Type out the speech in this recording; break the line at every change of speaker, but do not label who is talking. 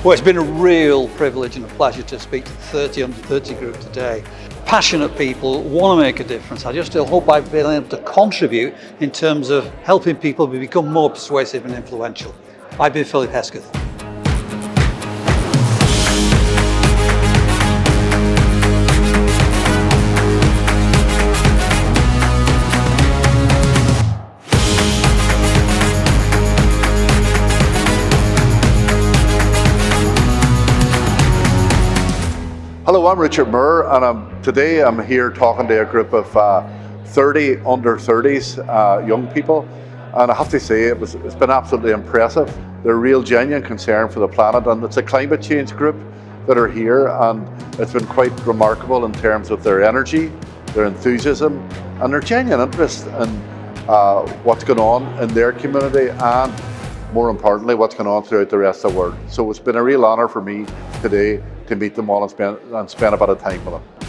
Well, it's been a real privilege and a pleasure to speak to the 30 Under 30 group today. Passionate people, want to make a difference. I just hope I've been able to contribute in terms of helping people become more persuasive and influential. I've been Philip Hesketh.
Hello, I'm Richard Moore, and today I'm here talking to a group of 30 under 30s young people, and I have to say it's been absolutely impressive. They're real genuine concern for the planet, and it's a climate change group that are here, and it's been quite remarkable in terms of their energy, their enthusiasm, and their genuine interest in what's going on in their community, and more importantly, what's going on throughout the rest of the world. So it's been a real honour for me today to meet them all and spend a bit of time with them.